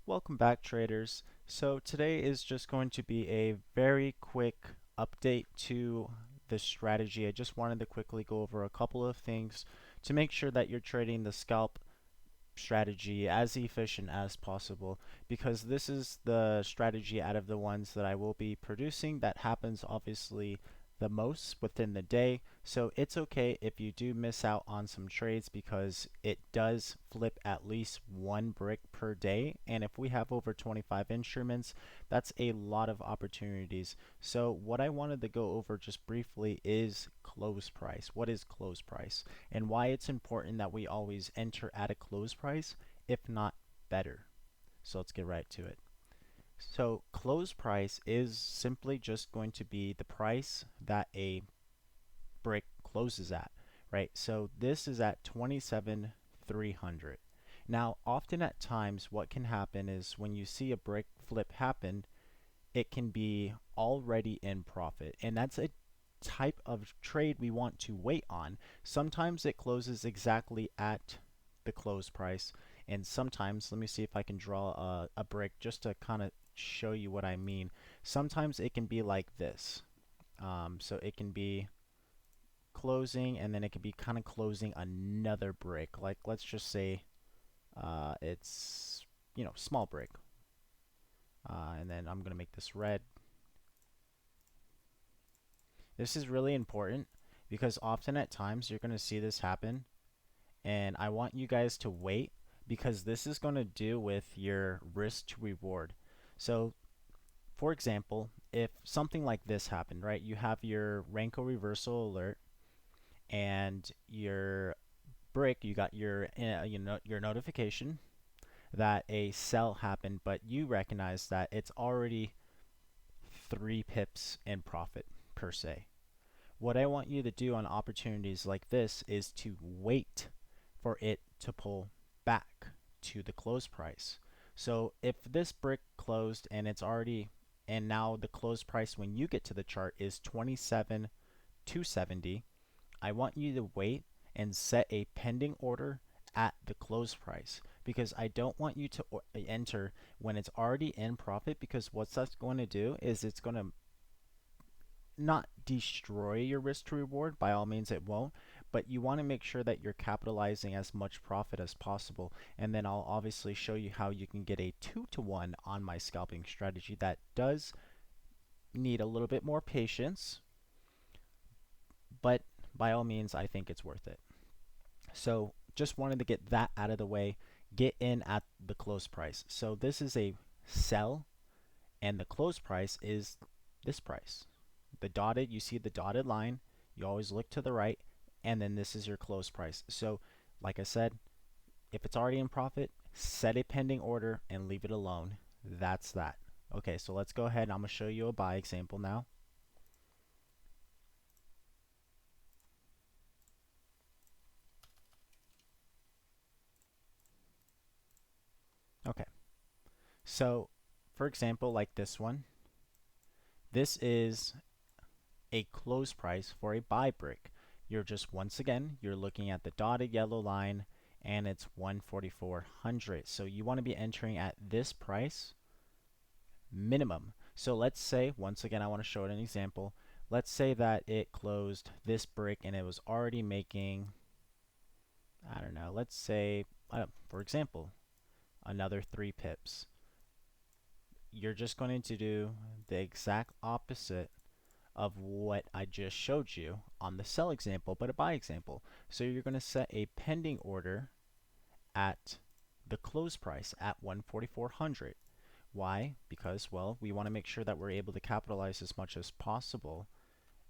Welcome back, traders. So today is just going to be a very quick update to the strategy. I just wanted to quickly go over a couple of things to make sure that you're trading the scalp strategy as efficient as possible, because this is the strategy out of the ones that I will be producing that happens obviously the most within the day. So it's okay if you do miss out on some trades, because it does flip at least one brick per day, and if we have over 25 instruments, that's a lot of opportunities. So what I wanted to go over just briefly is close price. What is close price, and why it's important that we always enter at a close price, if not better. So let's get right to it. So close price is simply just going to be the price that a brick closes at, right? So this is at 27,300. Now, often at times, what can happen is when you see a brick flip happen, it can be already in profit, and that's a type of trade we want to wait on. Sometimes it closes exactly at the close price, and sometimes, let me see if I can draw a brick just to kind of show you what I mean. Sometimes it can be like this. So it can be closing, and then it can be kind of closing another brick. Like, let's just say it's, small brick. And then I'm going to make this red. This is really important because often at times you're going to see this happen, and I want you guys to wait, because this is going to do with your risk to reward. So, for example, if something like this happened, right? You have your Renko reversal alert and your brick, you got your notification that a sell happened, but you recognize that it's already 3 pips in profit per se. What I want you to do on opportunities like this is to wait for it to pull back to the close price. So if this brick closed and it's already, and now the close price when you get to the chart is 27,270, I want you to wait and set a pending order at the close price, because I don't want you to enter when it's already in profit, because what that's going to do is it's going to not destroy your risk to reward. By all means, it won't, but you want to make sure that you're capitalizing as much profit as possible. And then I'll obviously show you how you can get a 2-to-1 on my scalping strategy that does need a little bit more patience, but by all means, I think it's worth it. So just wanted to get that out of the way. Get in at the close price. So this is a sell, and the close price is this price. The dotted, you see the dotted line, you always look to the right, and then this is your close price. So like I said, if it's already in profit, set a pending order and leave it alone. That's that. Okay, so let's go ahead. I'm going to show you a buy example now. Okay, so for example, like this one, this is a close price for a buy brick. You're just, once again, you're looking at the dotted yellow line, and it's 14400. So you want to be entering at this price minimum. So let's say, once again, I want to show it an example. Let's say that it closed this brick and it was already making, I don't know, let's say, for example, another 3 pips. You're just going to do the exact opposite of what I just showed you on the sell example, but a buy example. So you're going to set a pending order at the close price at 14400. Why? Because, well, we want to make sure that we're able to capitalize as much as possible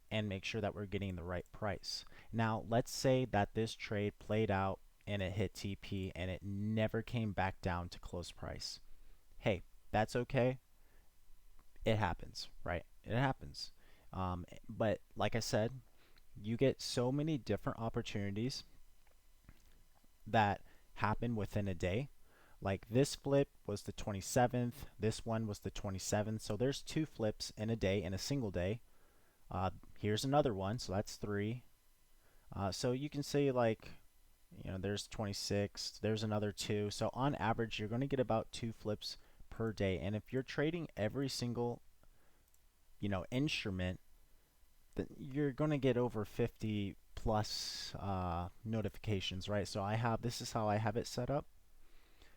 and make sure that we're getting the right price. Now, let's say that this trade played out and it hit TP and it never came back down to close price. Hey, that's okay. It happens, right? It happens. But like I said, you get so many different opportunities that happen within a day. Like this flip was the 27th, this one was the 27th. So there's 2 flips in a day, in a single day. Here's another one, so that's 3. So you can see, like, there's 26, there's another 2. So on average, you're going to get about 2 flips per day. And if you're trading every single, instrument, then you're going to get over 50 plus notifications, right? So this is how I have it set up.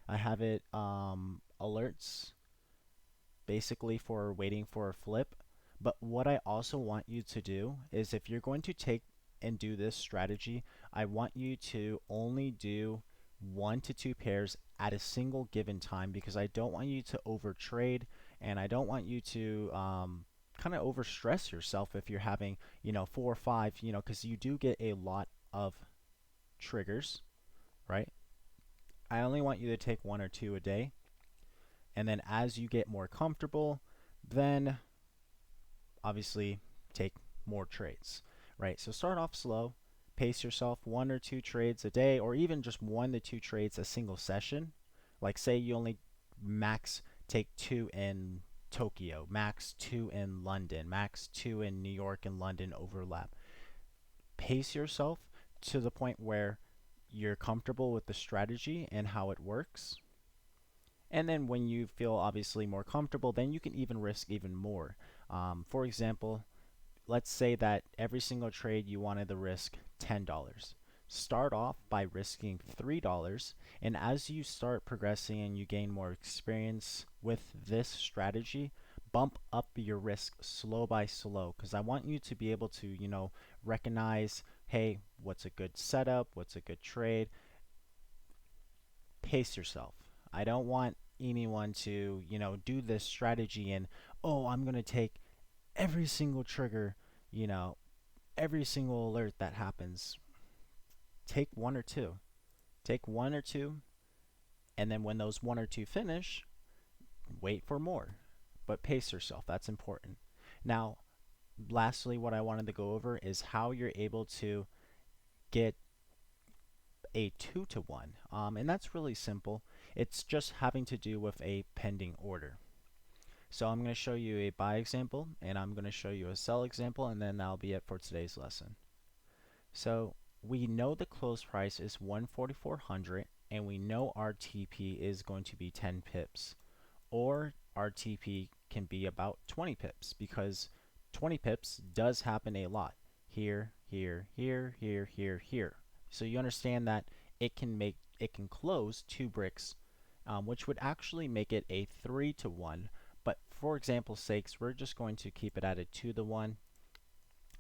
I have it alerts basically for waiting for a flip. But what I also want you to do is if you're going to take and do this strategy, I want you to only do 1 to 2 pairs at a single given time, because I don't want you to overtrade, and I don't want you to kind of overstress yourself if you're having 4 or 5, because you do get a lot of triggers, right? I only want you to take 1 or 2 a day, and then as you get more comfortable, then obviously take more trades, right? So start off slow, pace yourself 1 or 2 trades a day, or even just 1 to 2 trades a single session. Like say you only max take 2 in Tokyo, max 2 in London, max 2 in New York and London overlap. Pace yourself to the point where you're comfortable with the strategy and how it works. And then when you feel obviously more comfortable, then you can even risk even more. For example, let's say that every single trade you wanted to risk $10. Start off by risking $3, and as you start progressing and you gain more experience with this strategy, bump up your risk slow by slow, because I want you to be able to, recognize, hey, what's a good setup, what's a good trade. Pace yourself. I don't want anyone to, do this strategy and, oh, I'm going to take every single trigger, you know, every single alert that happens. Take 1 or 2. Take 1 or 2, and then when those 1 or 2 finish, wait for more. But pace yourself. That's important. Now, lastly, what I wanted to go over is how you're able to get a 2 to 1. And that's really simple. It's just having to do with a pending order. So I'm going to show you a buy example, and I'm going to show you a sell example, and then that'll be it for today's lesson. So we know the close price is 14400, and we know our TP is going to be 10 pips, or our TP can be about 20 pips, because 20 pips does happen a lot. Here, here, here, here, here, here. So you understand that it can close 2 bricks, which would actually make it a 3 to 1. But for example's sakes, we're just going to keep it at a 2 to 1.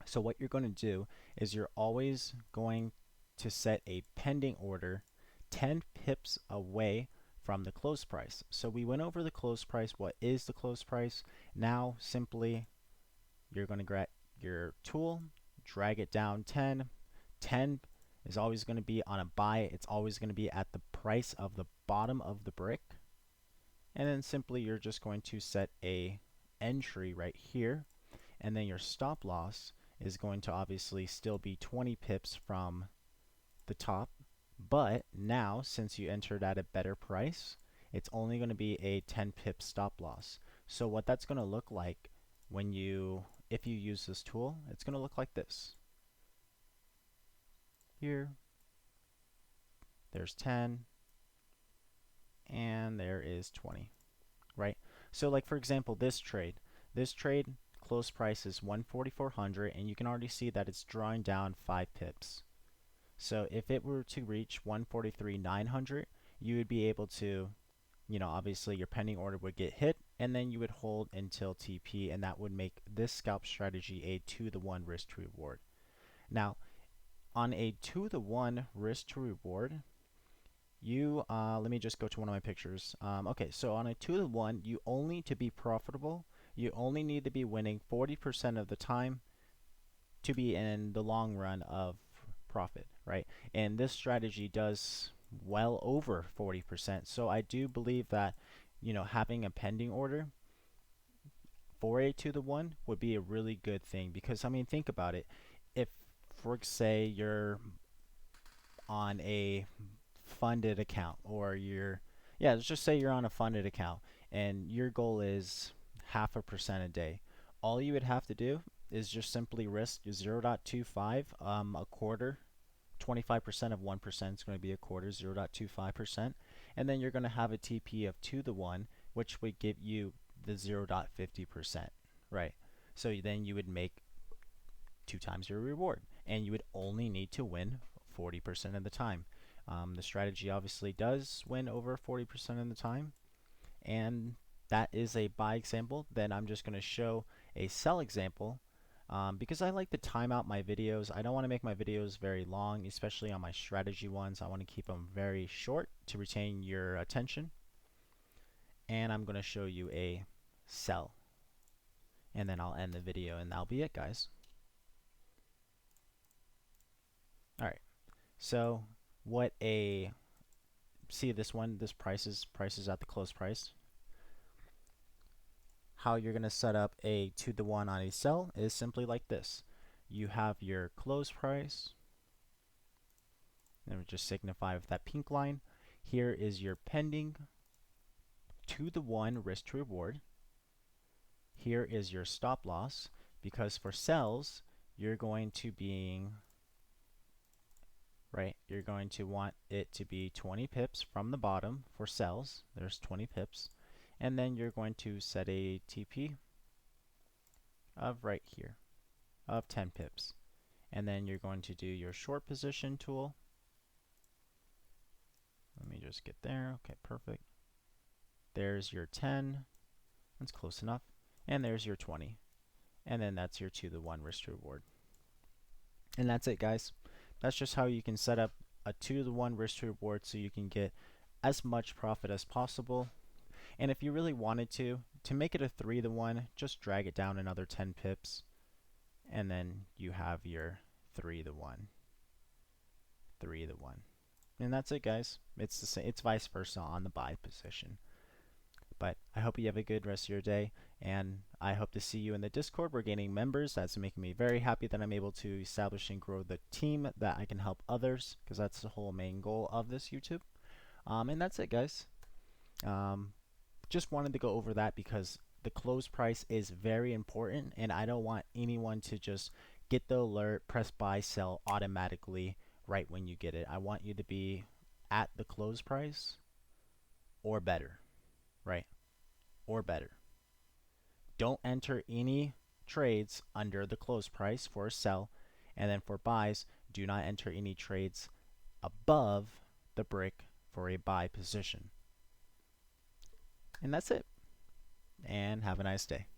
So what you're going to do is you're always going to set a pending order 10 pips away from the close price. So we went over the close price. What is the close price? Now simply you're going to grab your tool, drag it down 10. 10 is always going to be on a buy. It's always going to be at the price of the bottom of the brick. And then simply you're just going to set a entry right here, and then your stop loss is going to obviously still be 20 pips from the top, but now since you entered at a better price, it's only going to be a 10 pip stop loss. So what that's going to look like if you use this tool, it's going to look like this. Here, there's 10, and there is 20, right? So like for example, this trade close price is 14400, and you can already see that it's drawing down 5 pips. So if it were to reach 143,900, you would be able to, obviously your pending order would get hit, and then you would hold until TP, and that would make this scalp strategy a 2 to 1 risk to reward. Now, on a 2 to 1 risk to reward, let me just go to one of my pictures. Okay, so on a 2 to 1, you only to be profitable, you only need to be winning 40% of the time to be in the long run of profit, right? And this strategy does well over 40%. So I do believe that, having a pending order for a 2 to 1 would be a really good thing, because I mean, think about it. If, for say, you're on a funded account, or let's just say you're on a funded account and your goal is 0.5% a day, all you would have to do is just simply risk 0.25, a quarter. 25% of 1% is going to be a quarter, 0.25%, and then you're going to have a TP of 2 to 1. which would give you the 0.50%, right? So then you would make 2 times your reward, and you would only need to win 40% of the time. The strategy obviously does win over 40% of the time, and that is a buy example. Then I'm just going to show a sell example. Because I like to time out my videos. I don't want to make my videos very long, especially on my strategy ones. I want to keep them very short to retain your attention. And I'm going to show you a sell. And then I'll end the video, and that'll be it, guys. All right. So see this one, this price is at the close price. How you're going to set up a 2-to-1 on a sell is simply like this. You have your close price, and we just signify with that pink line. Here is your pending 2-to-1 risk to reward. Here is your stop loss, because for sells, you're going to want it to be 20 pips from the bottom for sells. There's 20 pips. And then you're going to set a TP of right here of 10 pips. And then you're going to do your short position tool. Let me just get there. Okay, perfect. There's your 10. That's close enough. And there's your 20. And then that's your 2-to-1 risk to reward. And that's it, guys. That's just how you can set up a 2-to-1 risk to reward so you can get as much profit as possible. And if you really wanted to make it a 3-to-1, just drag it down another 10 pips, and then you have your 3-to-1, 3-to-1. And that's it, guys. It's the same. It's vice versa on the buy position. But I hope you have a good rest of your day, and I hope to see you in the Discord. We're gaining members. That's making me very happy that I'm able to establish and grow the team that I can help others, because that's the whole main goal of this YouTube. And that's it, guys. Just wanted to go over that because the close price is very important, and I don't want anyone to just get the alert, press buy, sell automatically right when you get it. I want you to be at the close price or better, right? Or better. Don't enter any trades under the close price for a sell, and then for buys, do not enter any trades above the brick for a buy position. And that's it. And have a nice day.